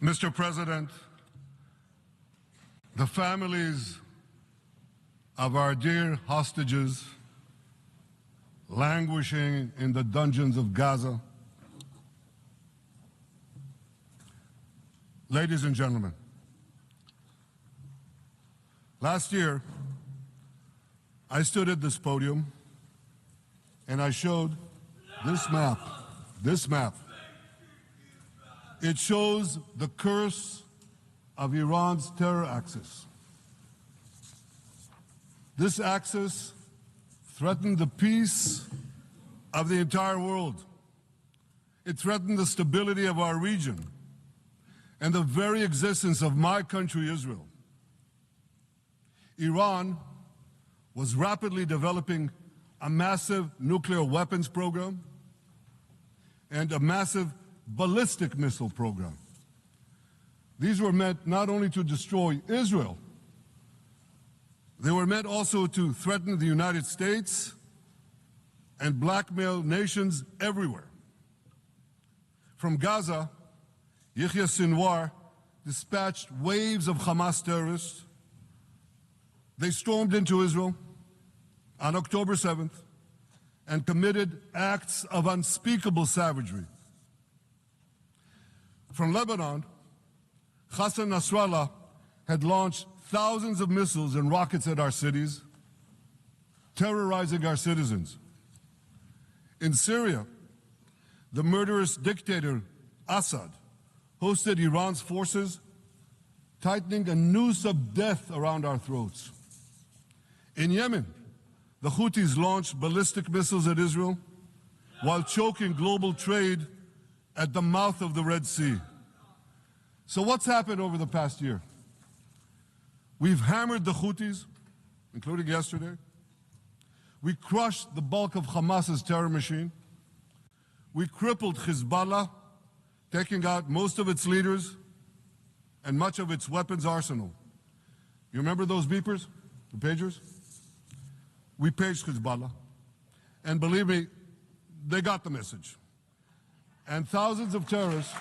Mr. President, the families of our dear hostages languishing in the dungeons of Gaza, ladies and gentlemen, last year I stood at this podium and I showed this map. It shows the curse of Iran's terror axis. This axis threatened the peace of the entire world. It threatened the stability of our region and the very existence of my country, Israel. Iran was rapidly developing a massive nuclear weapons program and a massive ballistic missile program. These were meant not only to destroy Israel, they were meant also to threaten the United States and blackmail nations everywhere. From Gaza, Yahya Sinwar dispatched waves of Hamas terrorists. They stormed into Israel on October 7th and committed acts of unspeakable savagery. From Lebanon, Hassan Nasrallah had launched thousands of missiles and rockets at our cities, terrorizing our citizens. In Syria, the murderous dictator Assad hosted Iran's forces, tightening a noose of death around our throats. In Yemen, the Houthis launched ballistic missiles at Israel while choking global trade at the mouth of the Red Sea. So what's happened over the past year? We've hammered the Houthis, including yesterday. We crushed the bulk of Hamas's terror machine. We crippled Hezbollah, taking out most of its leaders and much of its weapons arsenal. You remember those beepers, the pagers? We paged Hezbollah, and believe me, they got the message. And thousands of terrorists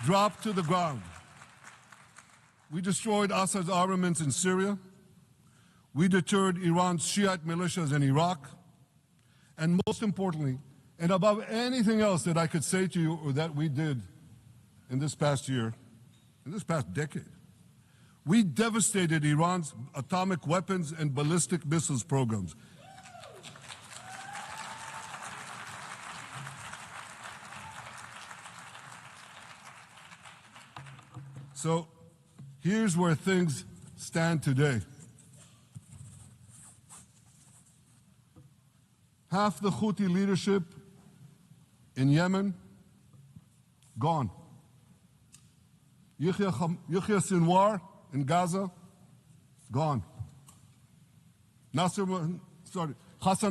dropped to the ground. We destroyed Assad's armaments in Syria. We deterred Iran's Shiite militias in Iraq. And most importantly, and above anything else that I could say to you or that we did in this past year, in this past decade, we devastated Iran's atomic weapons and ballistic missiles programs. So here's where things stand today. Half the Houthi leadership in Yemen, gone. Yahya Sinwar in Gaza, gone. Hassan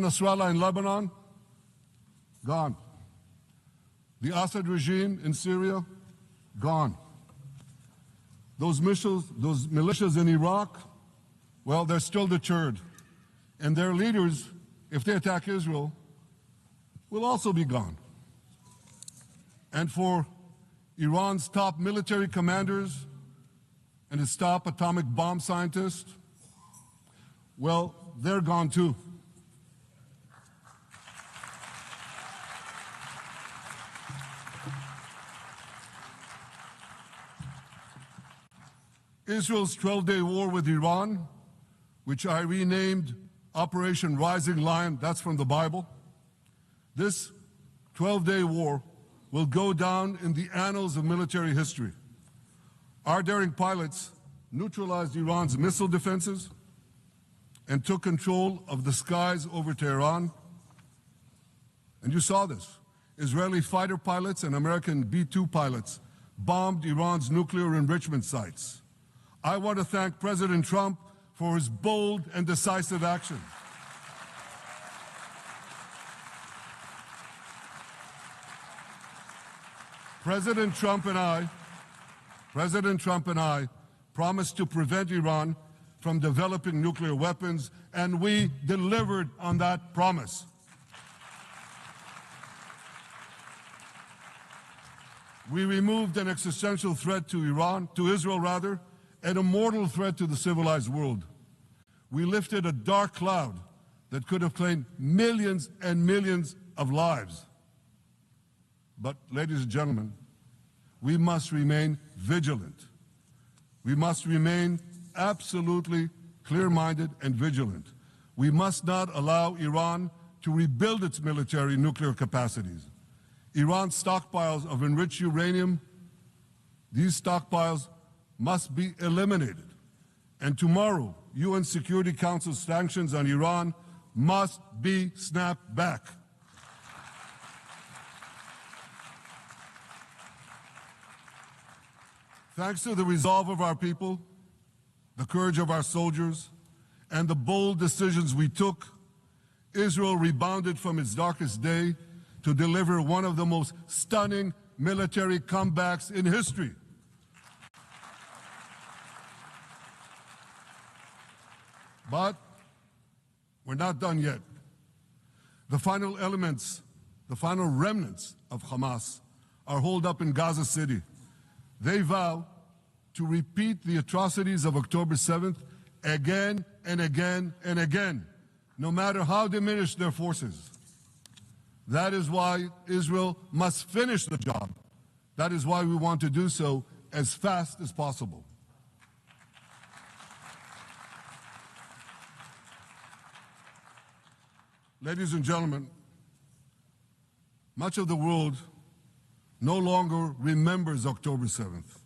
Nasrallah in Lebanon, gone. The Assad regime in Syria, gone. Those militias in Iraq, well, they're still deterred. And their leaders, if they attack Israel, will also be gone. And for Iran's top military commanders and its top atomic bomb scientists, well, they're gone too. Israel's 12-day war with Iran, which I renamed Operation Rising Lion, that's from the Bible. This 12-day war will go down in the annals of military history. Our daring pilots neutralized Iran's missile defenses and took control of the skies over Tehran. And you saw this. Israeli fighter pilots and American B-2 pilots bombed Iran's nuclear enrichment sites. I want to thank President Trump for his bold and decisive action. President Trump and I promised to prevent Iran from developing nuclear weapons, and we delivered on that promise. We removed an existential threat to Israel rather, and a mortal threat to the civilized world. We lifted a dark cloud that could have claimed millions and millions of lives. But, ladies and gentlemen, we must remain vigilant. We must remain absolutely clear-minded and vigilant. We must not allow Iran to rebuild its military nuclear capacities. Iran's stockpiles of enriched uranium, these stockpiles must be eliminated. And tomorrow, UN Security Council sanctions on Iran must be snapped back. Thanks to the resolve of our people, the courage of our soldiers, and the bold decisions we took, Israel rebounded from its darkest day to deliver one of the most stunning military comebacks in history. But we're not done yet. The final elements, the final remnants of Hamas are holed up in Gaza City. They vow to repeat the atrocities of October 7th again and again and again, no matter how diminished their forces. That is why Israel must finish the job. That is why we want to do so as fast as possible. Ladies and gentlemen, much of the world no longer remembers October 7th.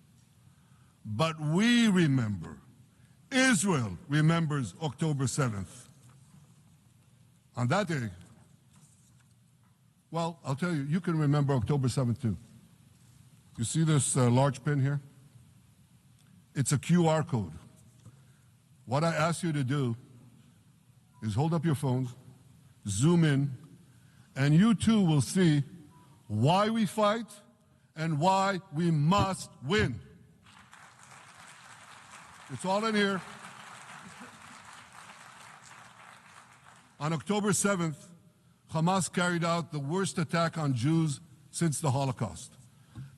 But we remember. Israel remembers October 7th. On that day, well, I'll tell you, you can remember October 7th too. You see this large pin here? It's a QR code. What I ask you to do is hold up your phones, zoom in, and you too will see why we fight and why we must win. It's all in here. On October 7th, Hamas carried out the worst attack on Jews since the Holocaust.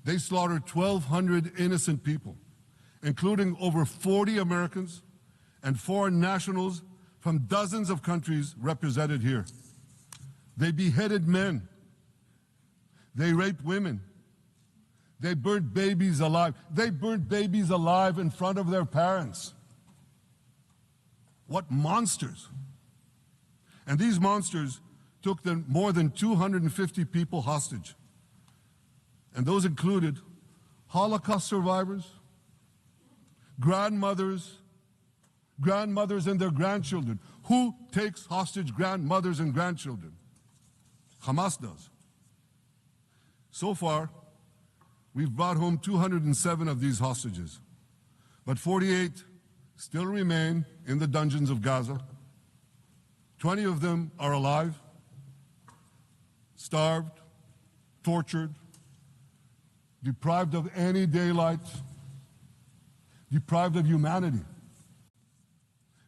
They slaughtered 1,200 innocent people, including over 40 Americans and foreign nationals from dozens of countries represented here. They beheaded men. They raped women. They burnt babies alive. They burnt babies alive in front of their parents. What monsters. And these monsters took more than 250 people hostage. And those included Holocaust survivors, grandmothers and their grandchildren. Who takes hostage grandmothers and grandchildren? Hamas does. So far, we've brought home 207 of these hostages, but 48 still remain in the dungeons of Gaza. 20 of them are alive, starved, tortured, deprived of any daylight, deprived of humanity.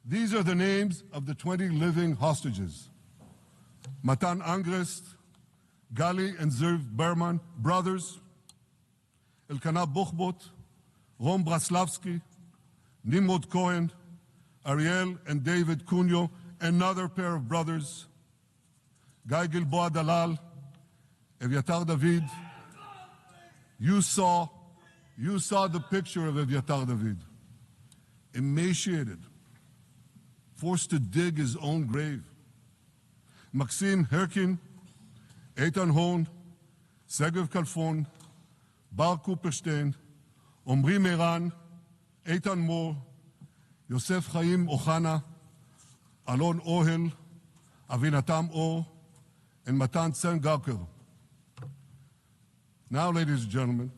These are the names of the 20 living hostages. Matan Angrist, Gali and Zerv Berman, brothers, Elkanah Buchbot, Rom Braslavsky, Nimrod Cohen, Ariel and David Cunyo, another pair of brothers, Guy Gilboa Dalal, Eviatar David. You saw the picture of Eviatar David, emaciated, forced to dig his own grave. Maxim Herkin, Eitan Horn, Segev Kalfon, Bar Kuperstein, Omri Meran, Eitan Mor, Yosef Chaim Ochana, Alon Ohel, Avinatam Or, and Matan Tsengarker. Now, ladies and gentlemen,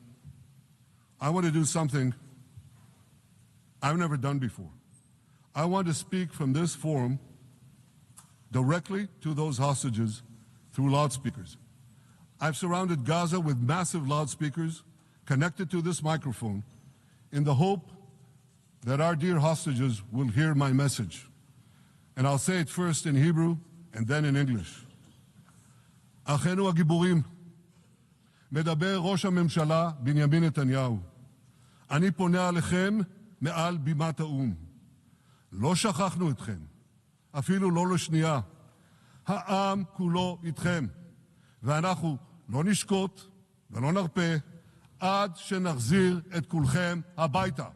I want to do something I've never done before. I want to speak from this forum directly to those hostages through loudspeakers. I've surrounded Gaza with massive loudspeakers connected to this microphone in the hope that our dear hostages will hear my message. And I'll say it first in Hebrew and then in English. Achenu hagiburim, מדבר ראש הממשלה בנימין נתניהו. אני פונה עליכם מעל בימת האו"ם. לא שכחנו אתכם, אפילו לא לשנייה. העם כולו איתכם, ואנחנו לא נשקוט ולא נרפה עד שנחזיר את כולכם הביתה,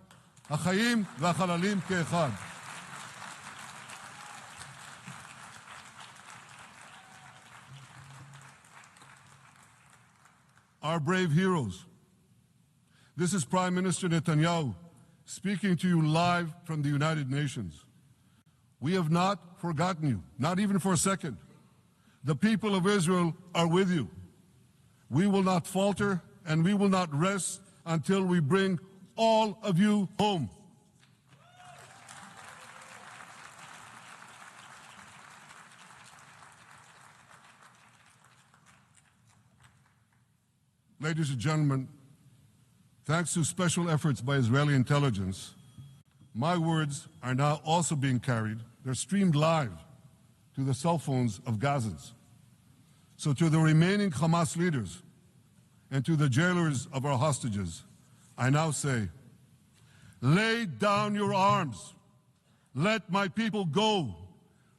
החיים והחללים כאחד. Our brave heroes. This is Prime Minister Netanyahu speaking to you live from the United Nations. We have not forgotten you, not even for a second. The people of Israel are with you. We will not falter and we will not rest until we bring all of you home. Ladies and gentlemen, thanks to special efforts by Israeli intelligence, my words are now also being carried. They're streamed live to the cell phones of Gazans. So to the remaining Hamas leaders and to the jailers of our hostages, I now say, lay down your arms. Let my people go.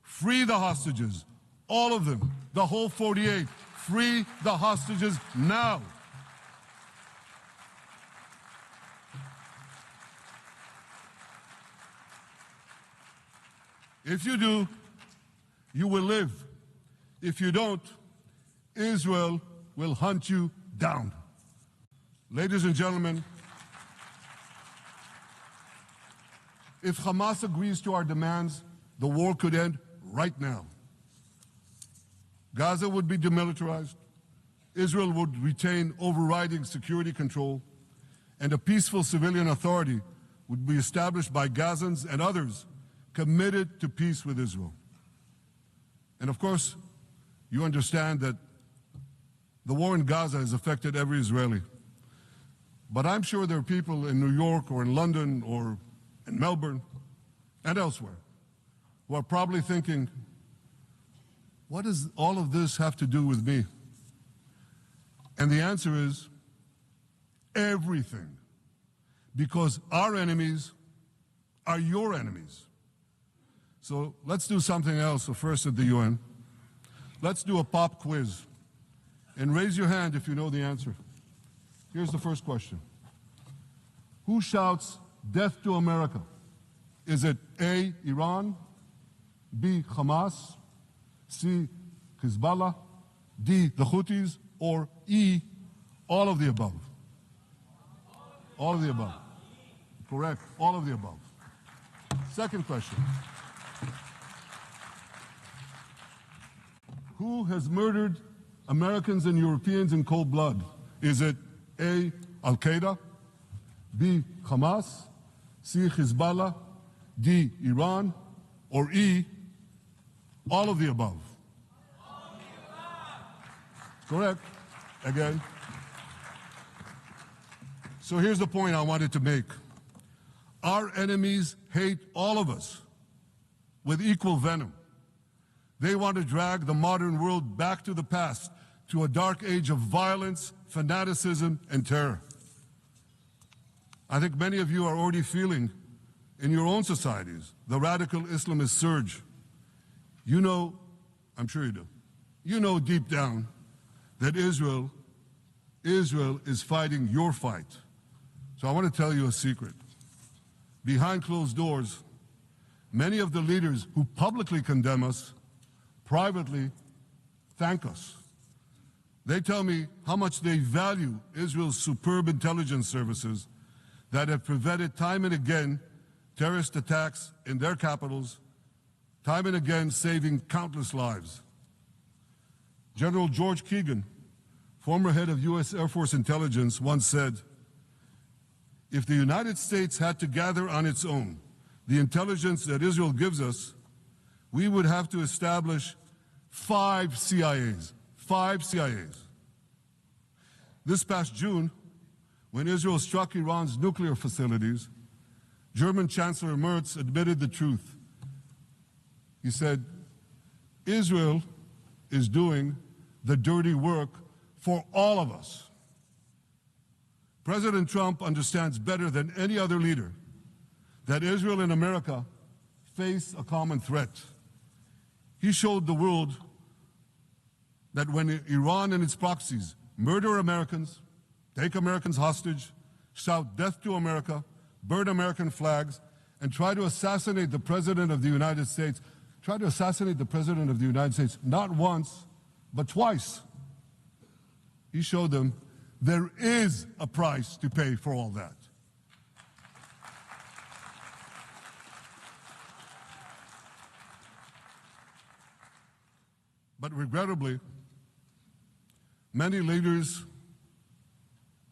Free the hostages, all of them, the whole 48. Free the hostages now. If you do, you will live. If you don't, Israel will hunt you down. Ladies and gentlemen, if Hamas agrees to our demands, the war could end right now. Gaza would be demilitarized, Israel would retain overriding security control, and a peaceful civilian authority would be established by Gazans and others committed to peace with Israel. And of course, you understand that the war in Gaza has affected every Israeli. But I'm sure there are people in New York or in London or in Melbourne and elsewhere who are probably thinking, what does all of this have to do with me? And the answer is everything. Because our enemies are your enemies. So let's do something else first at the UN. Let's do a pop quiz. And raise your hand if you know the answer. Here's the first question. Who shouts death to America? Is it A, Iran, B, Hamas, C, Hezbollah, D, the Houthis, or E, all of the above? All of the above. Correct, all of the above. Second question. Who has murdered Americans and Europeans in cold blood? Is it A, Al-Qaeda, B, Hamas, C, Hezbollah, D, Iran, or E, all of the above? All of the above. Correct. Again. So here's the point I wanted to make. Our enemies hate all of us with equal venom. They want to drag the modern world back to the past, to a dark age of violence, fanaticism, and terror. I think many of you are already feeling in your own societies the radical Islamist surge. You know, I'm sure you do, you know deep down that Israel is fighting your fight. So I want to tell you a secret. Behind closed doors, many of the leaders who publicly condemn us privately thank us. They tell me how much they value Israel's superb intelligence services that have prevented time and again terrorist attacks in their capitals, time and again saving countless lives. General George Keegan, former head of U.S. Air Force Intelligence, once said, if the United States had to gather on its own the intelligence that Israel gives us, we would have to establish 5 CIAs. 5 CIAs. This past June, when Israel struck Iran's nuclear facilities, German Chancellor Merz admitted the truth. He said, Israel is doing the dirty work for all of us. President Trump understands better than any other leader that Israel and America face a common threat. He showed the world that when Iran and its proxies murder Americans, take Americans hostage, shout death to America, burn American flags, and try to assassinate the President of the United States, not once, but twice. He showed them there is a price to pay for all that. But regrettably, many leaders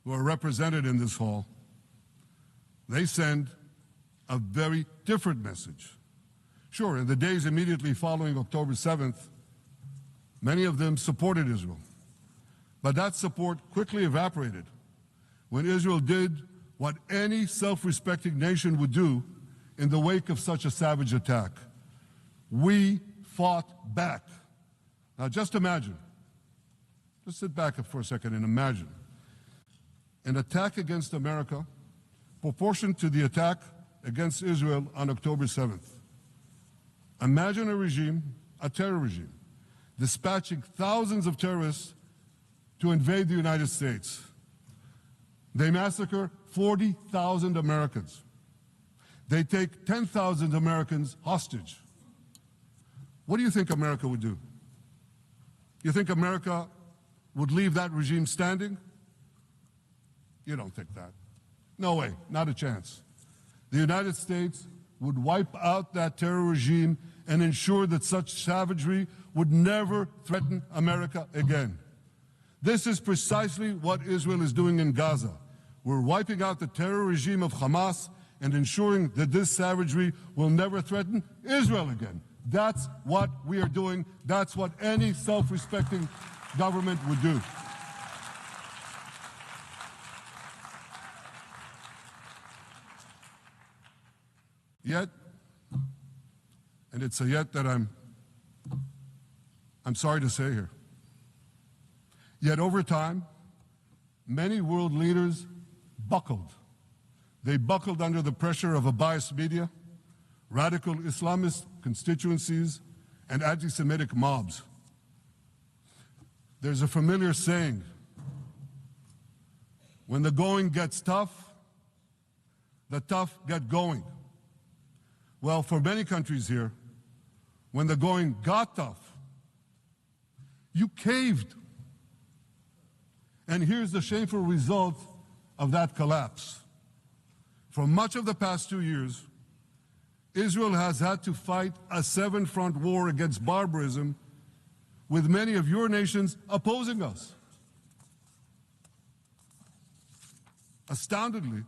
who are represented in this hall, they send a very different message. Sure, in the days immediately following October 7th, many of them supported Israel. But that support quickly evaporated when Israel did what any self-respecting nation would do in the wake of such a savage attack. We fought back. Now just imagine, just sit back for a second and imagine an attack against America proportioned to the attack against Israel on October 7th. Imagine a regime, a terror regime, dispatching thousands of terrorists to invade the United States. They massacre 40,000 Americans. They take 10,000 Americans hostage. What do you think America would do? You think America would leave that regime standing? You don't think that. No way, not a chance. The United States would wipe out that terror regime and ensure that such savagery would never threaten America again. This is precisely what Israel is doing in Gaza. We're wiping out the terror regime of Hamas and ensuring that this savagery will never threaten Israel again. That's what we are doing. That's what any self-respecting government would do. Yet, and it's a yet that I'm sorry to say here, yet over time, many world leaders buckled. They buckled under the pressure of a biased media, radical Islamist constituencies, and anti-Semitic mobs. There's a familiar saying, when the going gets tough, the tough get going. Well, for many countries here, when the going got tough, you caved. And here's the shameful result of that collapse. For much of the past 2 years, Israel has had to fight a 7-front war against barbarism with many of your nations opposing us. Astoundingly,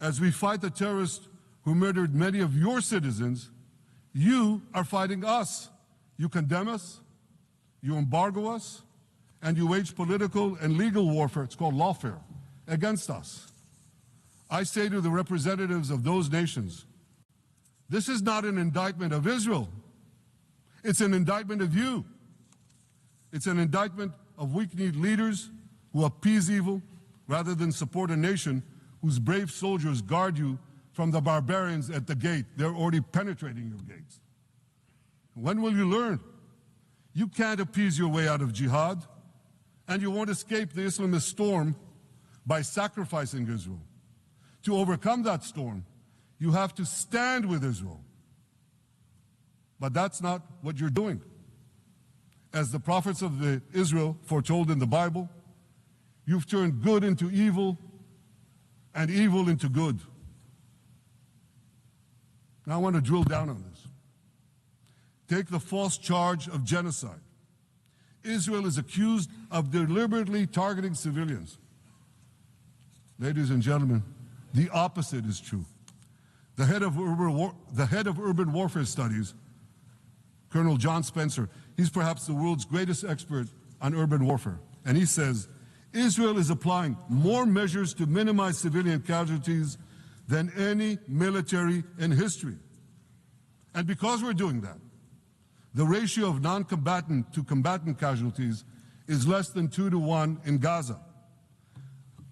as we fight the terrorists who murdered many of your citizens, you are fighting us. You condemn us, you embargo us, and you wage political and legal warfare, it's called lawfare, against us. I say to the representatives of those nations, this is not an indictment of Israel. It's an indictment of you. It's an indictment of weak-kneed leaders who appease evil rather than support a nation whose brave soldiers guard you from the barbarians at the gate. They're already penetrating your gates. When will you learn? You can't appease your way out of jihad, and you won't escape the Islamist storm by sacrificing Israel. To overcome that storm, you have to stand with Israel. But that's not what you're doing. As the prophets of Israel foretold in the Bible, you've turned good into evil and evil into good. Now I want to drill down on this. Take the false charge of genocide. Israel is accused of deliberately targeting civilians. Ladies and gentlemen, the opposite is true. The head of urban warfare studies, Colonel John Spencer, he's perhaps the world's greatest expert on urban warfare. And he says, Israel is applying more measures to minimize civilian casualties than any military in history. And because we're doing that, the ratio of non-combatant to combatant casualties is less than 2 to 1 in Gaza.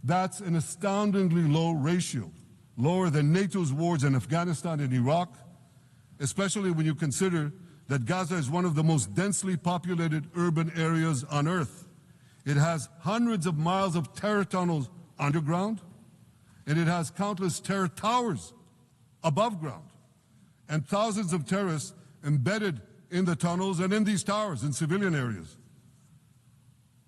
That's an astoundingly low ratio, lower than NATO's wars in Afghanistan and Iraq, especially when you consider that Gaza is one of the most densely populated urban areas on Earth. It has hundreds of miles of terror tunnels underground, and it has countless terror towers above ground, and thousands of terrorists embedded in the tunnels and in these towers in civilian areas.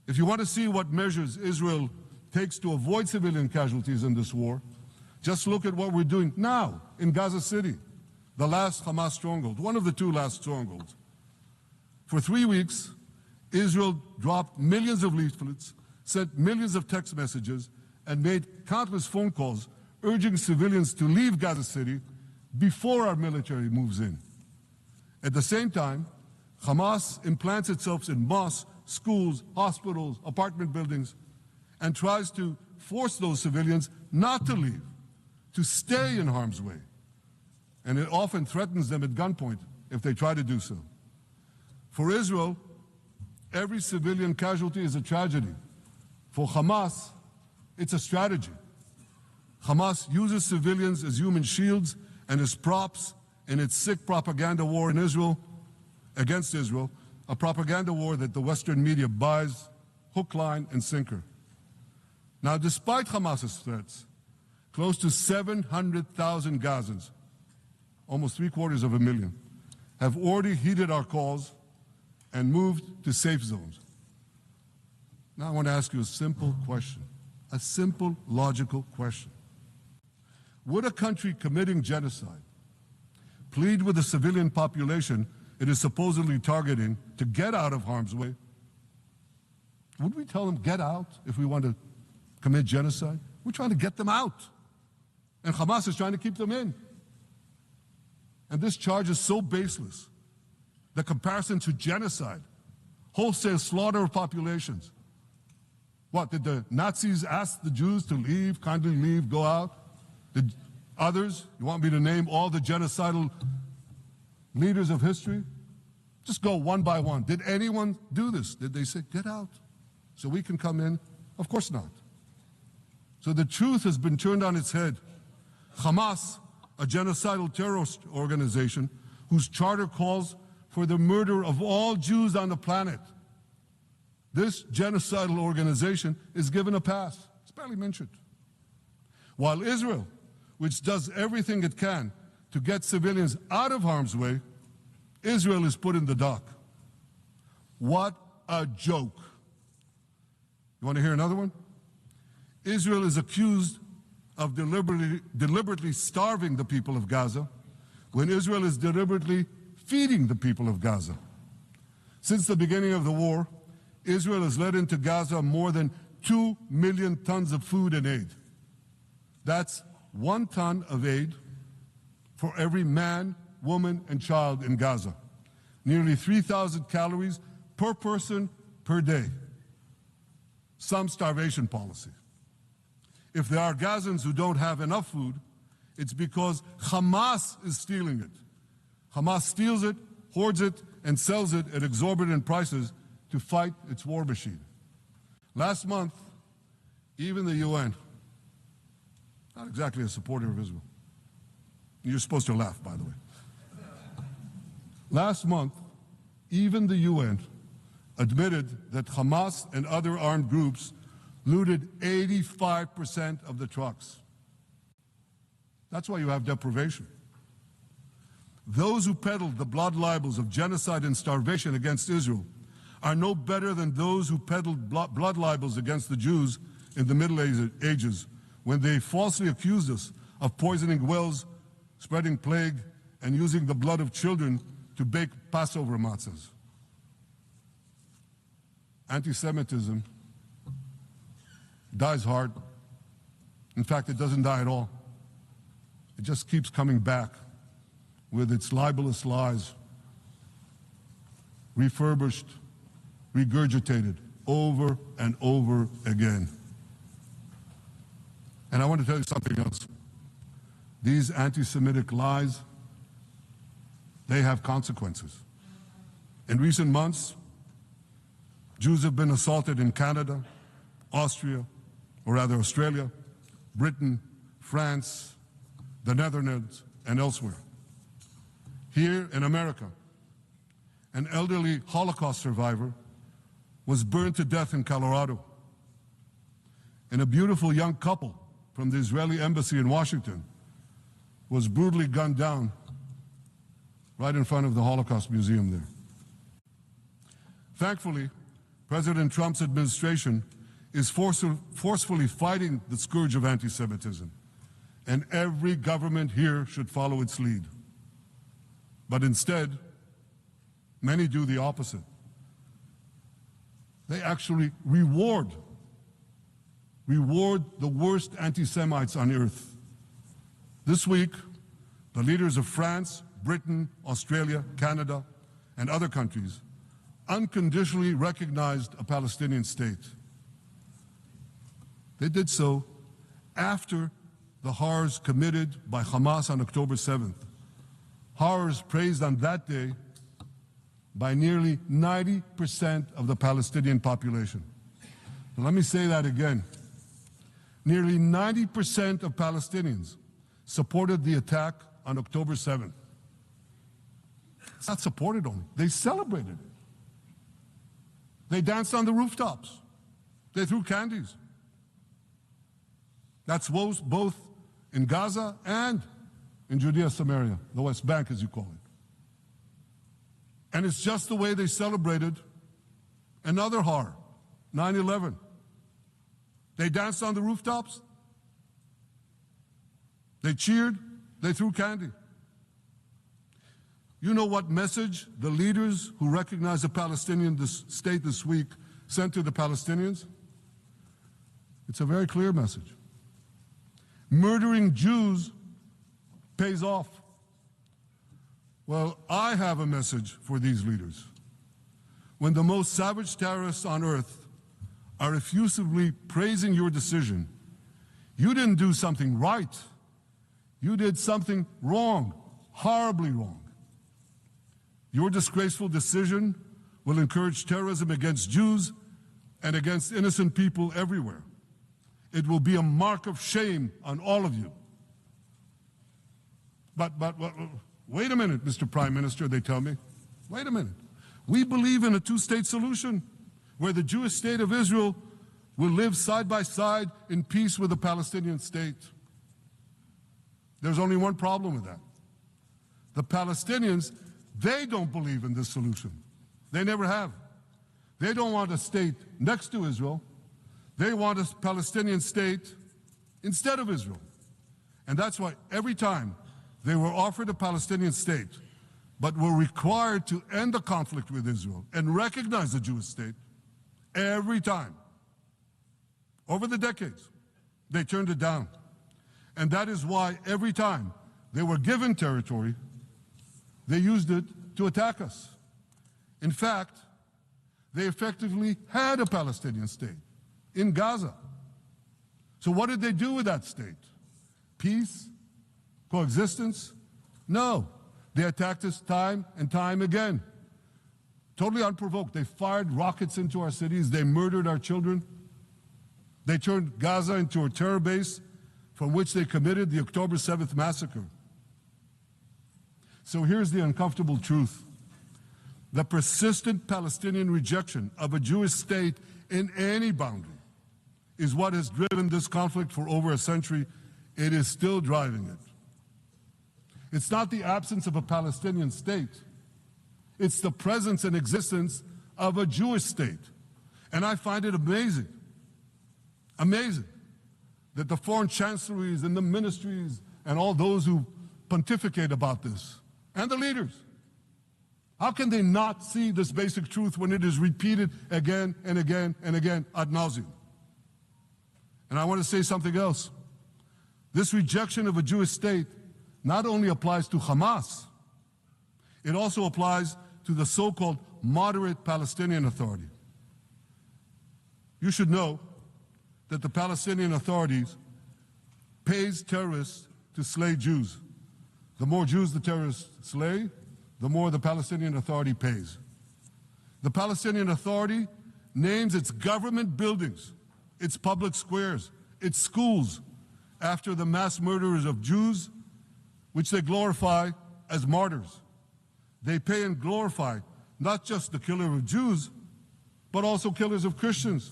If you want to see what measures Israel takes to avoid civilian casualties in this war, just look at what we're doing now in Gaza City, the last Hamas stronghold, one of the two last strongholds. For 3 weeks, Israel dropped millions of leaflets, sent millions of text messages, and made countless phone calls urging civilians to leave Gaza City before our military moves in. At the same time, Hamas implants itself in mosques, schools, hospitals, apartment buildings, and tries to force those civilians not to leave, to stay in harm's way. And it often threatens them at gunpoint if they try to do so. For Israel, every civilian casualty is a tragedy. For Hamas, it's a strategy. Hamas uses civilians as human shields and as props in its sick propaganda war in Israel, against Israel, a propaganda war that the Western media buys hook, line, and sinker. Now, despite Hamas's threats, close to 700,000 Gazans, almost 750,000, have already heeded our calls and moved to safe zones. Now I want to ask you a simple question, a simple, logical question. Would a country committing genocide plead with the civilian population it is supposedly targeting to get out of harm's way? Would we tell them, get out, if we want to commit genocide? We're trying to get them out. And Hamas is trying to keep them in. And this charge is so baseless. The comparison to genocide, wholesale slaughter of populations. What, did the Nazis ask the Jews to leave, kindly leave, go out? Did others, you want me to name all the genocidal leaders of history? Just go one by one. Did anyone do this? Did they say, get out so we can come in? Of course not. So the truth has been turned on its head. Hamas, a genocidal terrorist organization whose charter calls for the murder of all Jews on the planet. This genocidal organization is given a pass. It's barely mentioned. While Israel, which does everything it can to get civilians out of harm's way, Israel is put in the dock. What a joke. You want to hear another one? Israel is accused of deliberately starving the people of Gaza when Israel is deliberately feeding the people of Gaza. Since the beginning of the war, Israel has let into Gaza more than 2 million tons of food and aid. That's 1 ton of aid for every man, woman, and child in Gaza. Nearly 3,000 calories per person per day. Some starvation policy. If there are Gazans who don't have enough food, it's because Hamas is stealing it. Hamas steals it, hoards it, and sells it at exorbitant prices to fight its war machine. Last month, even the UN, not exactly a supporter of Israel. You're supposed to laugh, by the way. Last month, even the UN admitted that Hamas and other armed groups looted 85% of the trucks. That's why you have deprivation. Those who peddled the blood libels of genocide and starvation against Israel are no better than those who peddled blood libels against the Jews in the Middle Ages when they falsely accused us of poisoning wells, spreading plague, and using the blood of children to bake Passover matzahs. Anti-Semitism dies hard. In fact, it doesn't die at all. It just keeps coming back with its libelous lies, refurbished, regurgitated over and over again. And I want to tell you something else. These anti-Semitic lies, they have consequences. In recent months, Jews have been assaulted in Canada, Austria, or rather Australia, Britain, France, the Netherlands, and elsewhere. Here in America, an elderly Holocaust survivor was burned to death in Colorado. And a beautiful young couple from the Israeli embassy in Washington was brutally gunned down right in front of the Holocaust Museum there. Thankfully, President Trump's administration is forcefully fighting the scourge of anti-Semitism, and every government here should follow its lead. But instead, many do the opposite. They actually reward the worst anti-Semites on earth. This week, the leaders of France, Britain, Australia, Canada, and other countries unconditionally recognized a Palestinian state. They did so after the horrors committed by Hamas on October 7th. Horrors praised on that day by nearly 90% of the Palestinian population. So let me say that again. Nearly 90% of Palestinians supported the attack on October 7th. It's not supported only, they celebrated it. They danced on the rooftops. They threw candies. That's both in Gaza and in Judea, Samaria, the West Bank, as you call it. And it's just the way they celebrated another horror, 9/11. They danced on the rooftops. They cheered. They threw candy. You know what message the leaders who recognize the Palestinian state this week sent to the Palestinians? It's a very clear message. Murdering Jews pays off. Well, I have a message for these leaders. When the most savage terrorists on earth are effusively praising your decision, you didn't do something right. You did something wrong, horribly wrong. Your disgraceful decision will encourage terrorism against Jews and against innocent people everywhere. It will be a mark of shame on all of you. But wait a minute, Mr. Prime Minister, they tell me. Wait a minute. We believe in a two-state solution where the Jewish state of Israel will live side by side in peace with the Palestinian state. There's only one problem with that. The Palestinians, they don't believe in this solution. They never have. They don't want a state next to Israel. They want a Palestinian state instead of Israel. And that's why every time they were offered a Palestinian state, but were required to end the conflict with Israel and recognize the Jewish state, every time, over the decades, they turned it down. And that is why every time they were given territory, they used it to attack us. In fact, they effectively had a Palestinian state in Gaza. So what did they do with that state? Peace? Coexistence? No. They attacked us time and time again. Totally unprovoked. They fired rockets into our cities. They murdered our children. They turned Gaza into a terror base from which they committed the October 7th massacre. So here's the uncomfortable truth. The persistent Palestinian rejection of a Jewish state in any boundary is what has driven this conflict for over a century. It is still driving it. It's not the absence of a Palestinian state. It's the presence and existence of a Jewish state. And I find it amazing, that the foreign chancelleries and the ministries and all those who pontificate about this, and the leaders, how can they not see this basic truth when it is repeated again and again and again ad nauseum? And I want to say something else. This rejection of a Jewish state not only applies to Hamas, it also applies to the so-called moderate Palestinian Authority. You should know that the Palestinian authorities pays terrorists to slay Jews. The more Jews the terrorists slay, the more the Palestinian Authority pays. The Palestinian Authority names its government buildings its public squares, its schools, after the mass murderers of Jews, which they glorify as martyrs. They pay and glorify not just the killer of Jews, but also killers of Christians.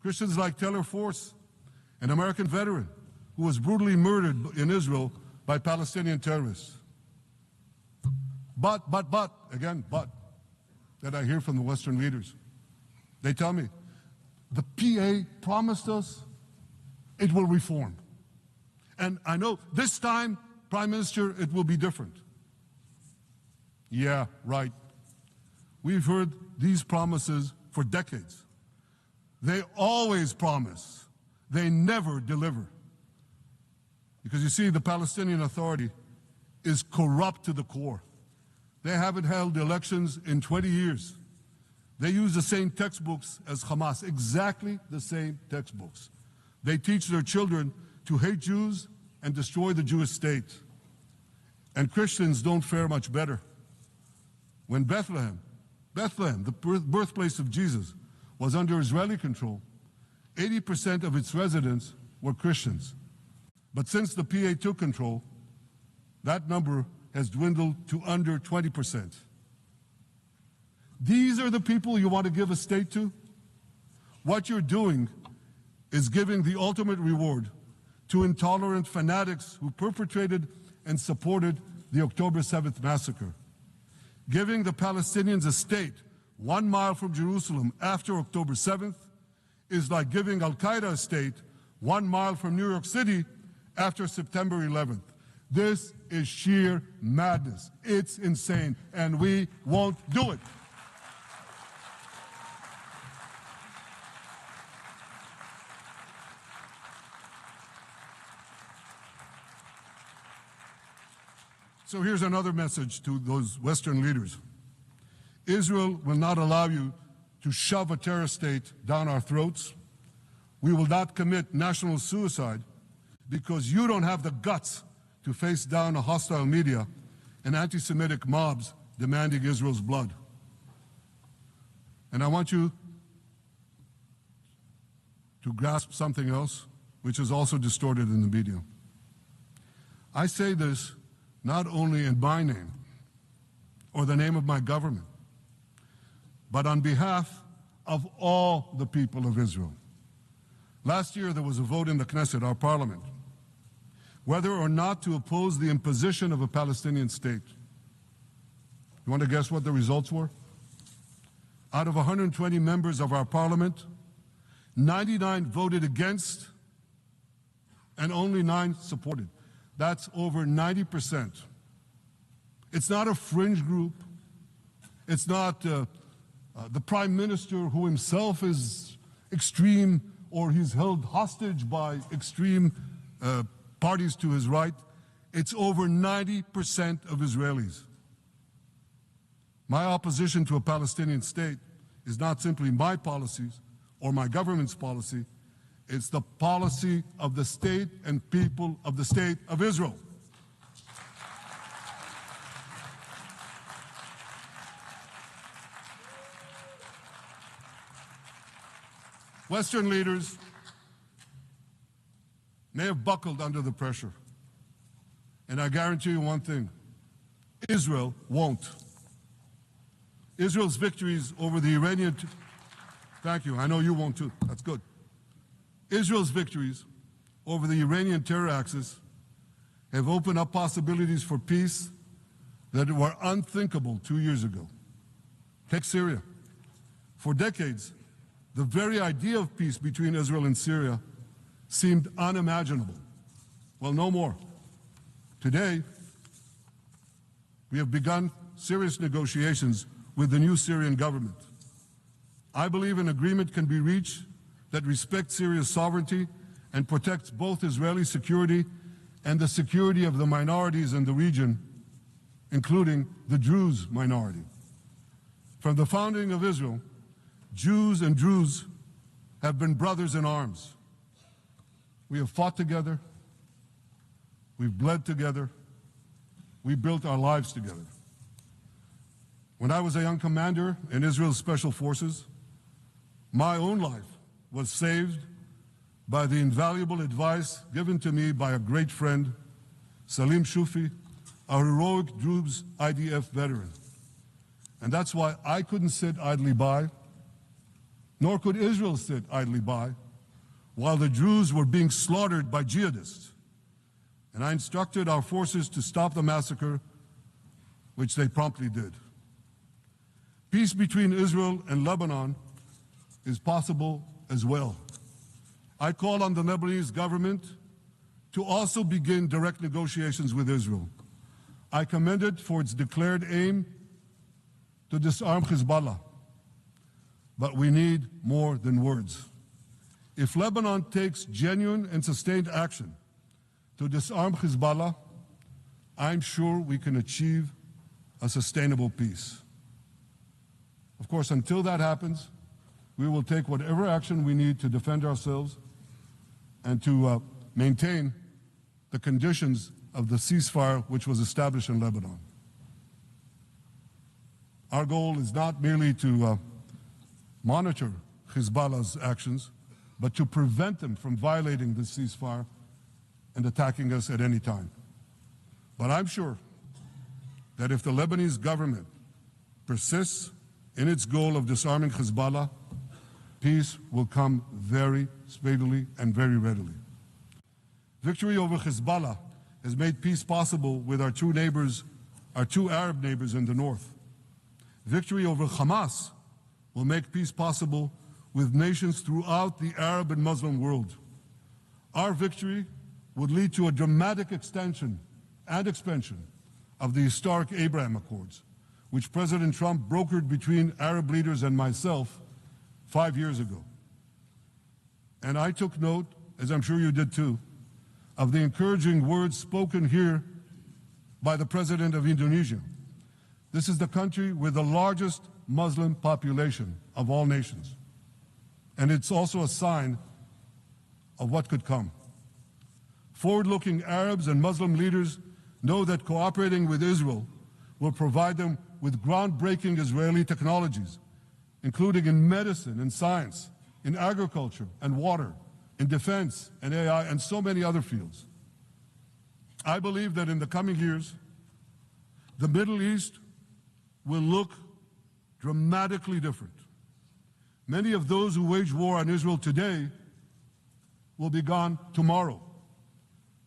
Christians like Taylor Force, an American veteran who was brutally murdered in Israel by Palestinian terrorists. But, again, that I hear from the Western leaders. They tell me, the PA promised us it will reform. And I know this time, Prime Minister, it will be different. Yeah, right. We've heard these promises for decades. They always promise. They never deliver. Because you see, the Palestinian Authority is corrupt to the core. They haven't held elections in 20 years. They use the same textbooks as Hamas, exactly the same textbooks. They teach their children to hate Jews and destroy the Jewish state. And Christians don't fare much better. When Bethlehem, the birthplace of Jesus, was under Israeli control, 80% of its residents were Christians. But since the PA took control, that number has dwindled to under 20%. These are the people you want to give a state to? What you're doing is giving the ultimate reward to intolerant fanatics who perpetrated and supported the October 7th massacre. Giving the Palestinians a state 1 mile from Jerusalem after October 7th is like giving Al-Qaeda a state 1 mile from New York City after September 11th. This is sheer madness. It's insane, and we won't do it. So here's another message to those Western leaders. Israel will not allow you to shove a terror state down our throats. We will not commit national suicide because you don't have the guts to face down a hostile media and anti-Semitic mobs demanding Israel's blood. And I want you to grasp something else, which is also distorted in the media. I say this not only in my name or the name of my government, but on behalf of all the people of Israel. Last year, there was a vote in the Knesset, our parliament, whether or not to oppose the imposition of a Palestinian state. You want to guess what the results were? Out of 120 members of our parliament, 99 voted against and only 9 supported. That's over 90%. It's not a fringe group. It's not the Prime Minister who himself is extreme or he's held hostage by extreme parties to his right. It's over 90% of Israelis. My opposition to a Palestinian state is not simply my policies or my government's policy. It's the policy of the state and people of the state of Israel. Western leaders may have buckled under the pressure. And I guarantee you one thing, Israel won't. Israel's victories over the Iranian... Thank you, I know you won't too, that's good. Israel's victories over the Iranian terror axis have opened up possibilities for peace that were unthinkable 2 years ago. Take Syria. For decades, the very idea of peace between Israel and Syria seemed unimaginable. Well, no more. Today, we have begun serious negotiations with the new Syrian government. I believe an agreement can be reached that respects Syria's sovereignty and protects both Israeli security and the security of the minorities in the region, including the Druze minority. From the founding of Israel, Jews and Druze have been brothers in arms. We have fought together, we've bled together, we built our lives together. When I was a young commander in Israel's Special Forces, my own life was saved by the invaluable advice given to me by a great friend, Salim Shufi, a heroic Druze IDF veteran. And that's why I couldn't sit idly by, nor could Israel sit idly by, while the Druze were being slaughtered by jihadists. And I instructed our forces to stop the massacre, which they promptly did. Peace between Israel and Lebanon is possible as well. I call on the Lebanese government to also begin direct negotiations with Israel. I commend it for its declared aim to disarm Hezbollah. But we need more than words. If Lebanon takes genuine and sustained action to disarm Hezbollah, I'm sure we can achieve a sustainable peace. Of course, until that happens, we will take whatever action we need to defend ourselves and to maintain the conditions of the ceasefire which was established in Lebanon. Our goal is not merely to monitor Hezbollah's actions, but to prevent them from violating the ceasefire and attacking us at any time. But I'm sure that if the Lebanese government persists in its goal of disarming Hezbollah, peace will come very speedily and very readily. Victory over Hezbollah has made peace possible with our two Arab neighbors in the north. Victory over Hamas will make peace possible with nations throughout the Arab and Muslim world. Our victory would lead to a dramatic extension and expansion of the historic Abraham Accords, which President Trump brokered between Arab leaders and myself 5 years ago. And I took note, as I'm sure you did too, of the encouraging words spoken here by the President of Indonesia. This is the country with the largest Muslim population of all nations. And it's also a sign of what could come. Forward-looking Arabs and Muslim leaders know that cooperating with Israel will provide them with groundbreaking Israeli technologies, including in medicine and science, in agriculture and water, in defense and AI, and so many other fields. I believe that in the coming years, the Middle East will look dramatically different. Many of those who wage war on Israel today will be gone tomorrow.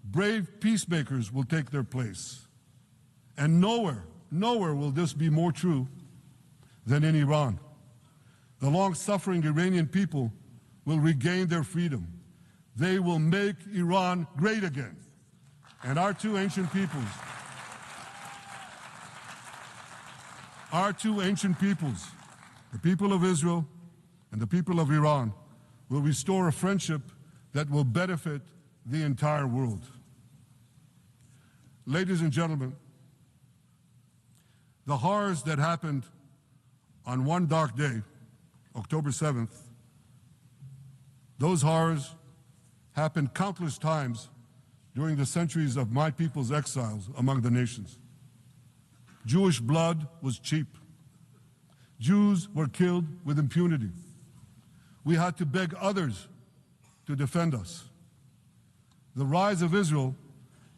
Brave peacemakers will take their place. And nowhere will this be more true than in Iran. The long-suffering Iranian people will regain their freedom. They will make Iran great again. And our two ancient peoples, the people of Israel and the people of Iran, will restore a friendship that will benefit the entire world. Ladies and gentlemen, the horrors that happened on one dark day, October 7th, those horrors happened countless times during the centuries of my people's exiles among the nations. Jewish blood was cheap. Jews were killed with impunity. We had to beg others to defend us. The rise of Israel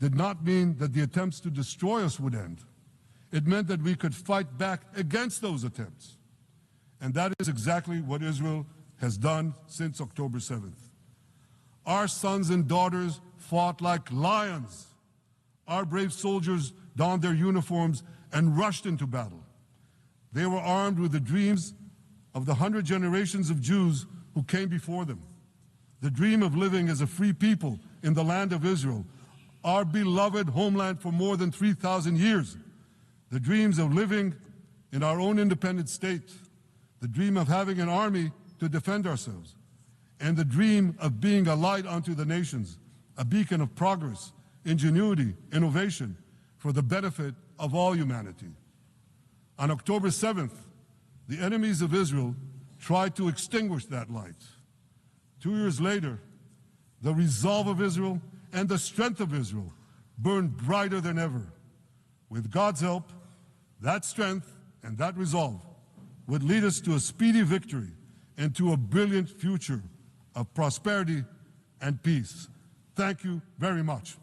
did not mean that the attempts to destroy us would end. It meant that we could fight back against those attempts. And that is exactly what Israel has done since October 7th. Our sons and daughters fought like lions. Our brave soldiers donned their uniforms and rushed into battle. They were armed with the dreams of the 100 generations of Jews who came before them. The dream of living as a free people in the land of Israel, our beloved homeland for more than 3,000 years. The dreams of living in our own independent state. The dream of having an army to defend ourselves. And the dream of being a light unto the nations, a beacon of progress, ingenuity, innovation, for the benefit of all humanity. On October 7th, the enemies of Israel tried to extinguish that light. 2 years later, the resolve of Israel and the strength of Israel burned brighter than ever. With God's help, that strength and that resolve would lead us to a speedy victory and to a brilliant future of prosperity and peace. Thank you very much.